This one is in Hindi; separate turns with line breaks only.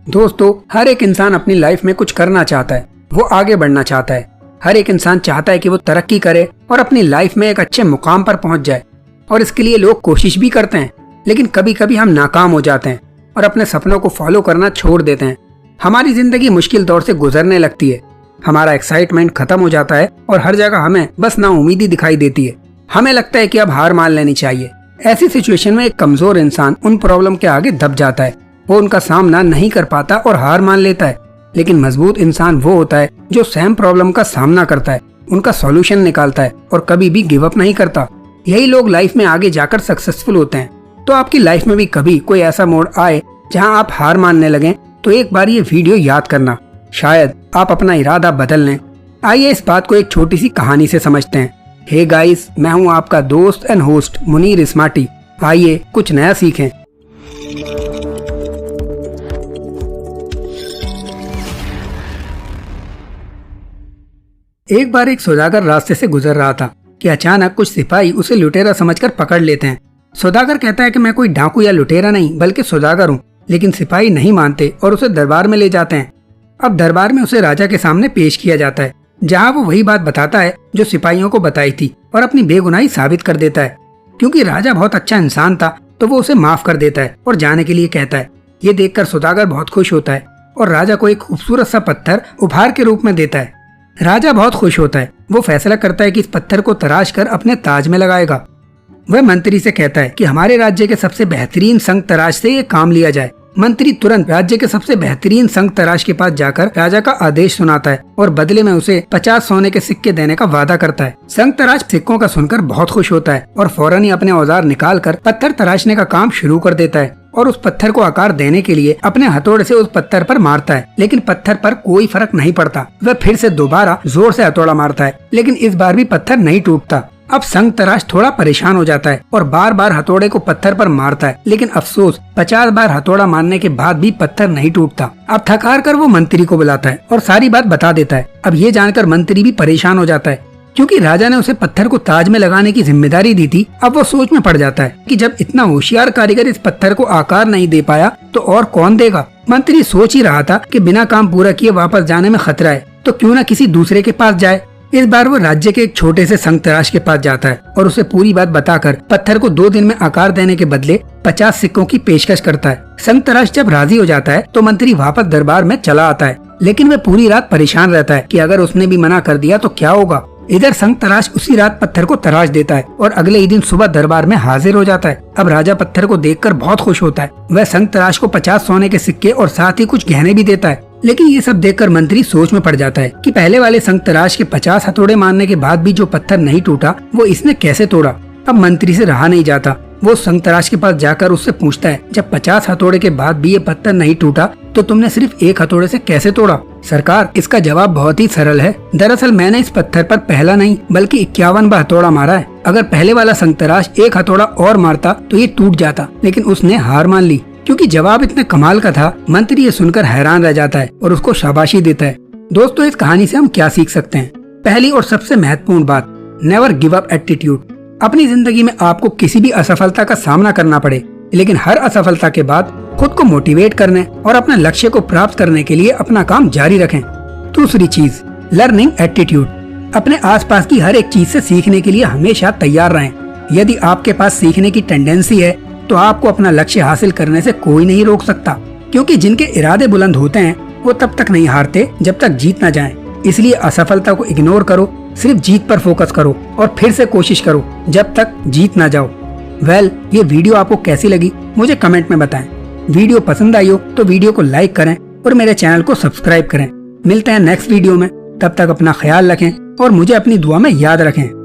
दोस्तों, हर एक इंसान अपनी लाइफ में कुछ करना चाहता है, वो आगे बढ़ना चाहता है। हर एक इंसान चाहता है कि वो तरक्की करे और अपनी लाइफ में एक अच्छे मुकाम पर पहुंच जाए, और इसके लिए लोग कोशिश भी करते हैं। लेकिन कभी कभी हम नाकाम हो जाते हैं और अपने सपनों को फॉलो करना छोड़ देते हैं। हमारी जिंदगी मुश्किल दौर से गुजरने लगती है, हमारा एक्साइटमेंट खत्म हो जाता है और हर जगह हमें बस नाउमीदी दिखाई देती है। हमें लगता है कि अब हार मान लेनी चाहिए। ऐसी सिचुएशन में एक कमजोर इंसान उन प्रॉब्लम के आगे दब जाता है, वो उनका सामना नहीं कर पाता और हार मान लेता है। लेकिन मजबूत इंसान वो होता है जो सेम प्रॉब्लम का सामना करता है, उनका सॉल्यूशन निकालता है और कभी भी गिव अप नहीं करता। यही लोग लाइफ में आगे जाकर सक्सेसफुल होते हैं। तो आपकी लाइफ में भी कभी कोई ऐसा मोड़ आए जहां आप हार मानने लगे तो एक बार ये वीडियो याद करना, शायद आप अपना इरादा बदल लें। आइए इस बात को एक छोटी सी कहानी से समझते हैं। हे गाइस, मैं हूं आपका दोस्त एंड होस्ट मुनीर इस्मार्टी। आइए कुछ नया सीखें। एक बार एक सौदागर रास्ते से गुजर रहा था कि अचानक कुछ सिपाही उसे लुटेरा समझकर पकड़ लेते हैं। सौदागर कहता है कि मैं कोई डाकू या लुटेरा नहीं बल्कि सौदागर हूँ, लेकिन सिपाही नहीं मानते और उसे दरबार में ले जाते हैं। अब दरबार में उसे राजा के सामने पेश किया जाता है, जहाँ वो वही बात बताता है जो सिपाहियों को बताई थी और अपनी बेगुनाही साबित कर देता है। क्योंकि राजा बहुत अच्छा इंसान था तो वो उसे माफ कर देता है और जाने के लिए कहता है। ये देखकर सौदागर बहुत खुश होता है और राजा को एक खूबसूरत सा पत्थर उपहार के रूप में देता है। राजा बहुत खुश होता है। वो फैसला करता है कि इस पत्थर को तराश कर अपने ताज में लगाएगा। वह मंत्री से कहता है कि हमारे राज्य के सबसे बेहतरीन संग तराश से ये काम लिया जाए। मंत्री तुरंत राज्य के सबसे बेहतरीन संग तराश के पास जाकर राजा का आदेश सुनाता है और बदले में उसे 50 सोने के सिक्के देने का वादा करता है। संग तराश सिक्कों का सुनकर बहुत खुश होता है और फौरन ही अपने औजार निकालकर पत्थर तराशने का काम शुरू कर देता है और उस पत्थर को आकार देने के लिए अपने हथौड़े से उस पत्थर पर मारता है। लेकिन पत्थर पर कोई फर्क नहीं पड़ता। वह फिर से दोबारा जोर से हथौड़ा मारता है, लेकिन इस बार भी पत्थर नहीं टूटता। अब संग तराश थोड़ा परेशान हो जाता है और बार बार हथौड़े को पत्थर पर मारता है, लेकिन अफसोस 50 बार हथौड़ा मारने के बाद भी पत्थर नहीं टूटता। अब थकार कर वो मंत्री को बुलाता है और सारी बात बता देता है। अब ये जानकर मंत्री भी परेशान हो जाता है, क्योंकि राजा ने उसे पत्थर को ताज में लगाने की जिम्मेदारी दी थी। अब वो सोच में पड़ जाता है कि जब इतना होशियार कारीगर इस पत्थर को आकार नहीं दे पाया तो और कौन देगा। मंत्री सोच ही रहा था कि बिना काम पूरा किए वापस जाने में खतरा है, तो क्यों न किसी दूसरे के पास जाए। इस बार वो राज्य के एक छोटे से संग तराश के पास जाता है और उसे पूरी बात बताकर पत्थर को 2 दिन में आकार देने के बदले 50 सिक्कों की पेशकश करता है। संग तराश जब राजी हो जाता है तो मंत्री वापस दरबार में चला आता है, लेकिन वह पूरी रात परेशान रहता है कि अगर उसने भी मना कर दिया तो क्या होगा। इधर संग तराश उसी रात पत्थर को तराश देता है और अगले ही दिन सुबह दरबार में हाजिर हो जाता है। अब राजा पत्थर को देखकर बहुत खुश होता है। वह संग तराश को 50 सोने के सिक्के और साथ ही कुछ गहने भी देता है। लेकिन ये सब देखकर मंत्री सोच में पड़ जाता है कि पहले वाले संग तराश के 50 हथौड़े मारने के बाद भी जो पत्थर नहीं टूटा वो इसने कैसे तोड़ा। अब मंत्री से रहा नहीं जाता। वो संग तराश के पास जाकर उससे पूछता है, जब 50 हथौड़े के बाद भी ये पत्थर नहीं टूटा तो तुमने सिर्फ एक हथौड़े से कैसे तोड़ा। सरकार, इसका जवाब बहुत ही सरल है। दरअसल मैंने इस पत्थर पर पहला नहीं बल्कि 51 बार हथौड़ा मारा है। अगर पहले वाला संग तराश एक हथौड़ा और मारता तो ये टूट जाता, लेकिन उसने हार मान ली। क्योंकि जवाब इतने कमाल का था, मंत्री ये सुनकर हैरान रह जाता है और उसको शाबाशी देता है। दोस्तों, इस कहानी से हम क्या सीख सकते हैं? पहली और सबसे महत्वपूर्ण बात, नेवर गिव अप एटीट्यूड। अपनी जिंदगी में आपको किसी भी असफलता का सामना करना पड़े, लेकिन हर असफलता के बाद खुद को मोटिवेट करने और अपने लक्ष्य को प्राप्त करने के लिए अपना काम जारी रखें। दूसरी चीज, लर्निंग एटीट्यूड। अपने आसपास की हर एक चीज से सीखने के लिए हमेशा तैयार रहें। यदि आपके पास सीखने की टेंडेंसी है तो आपको अपना लक्ष्य हासिल करने से कोई नहीं रोक सकता, क्योंकि जिनके इरादे बुलंद होते हैं वो तब तक नहीं हारते जब तक जीत न जाएं। इसलिए असफलता को इग्नोर करो, सिर्फ जीत पर फोकस करो और फिर से कोशिश करो जब तक जीत ना जाओ। ये वीडियो आपको कैसी लगी मुझे कमेंट में बताएं। वीडियो पसंद आई हो तो वीडियो को लाइक करें और मेरे चैनल को सब्सक्राइब करें। मिलते हैं नेक्स्ट वीडियो में, तब तक अपना ख्याल रखें और मुझे अपनी दुआ में याद रखें।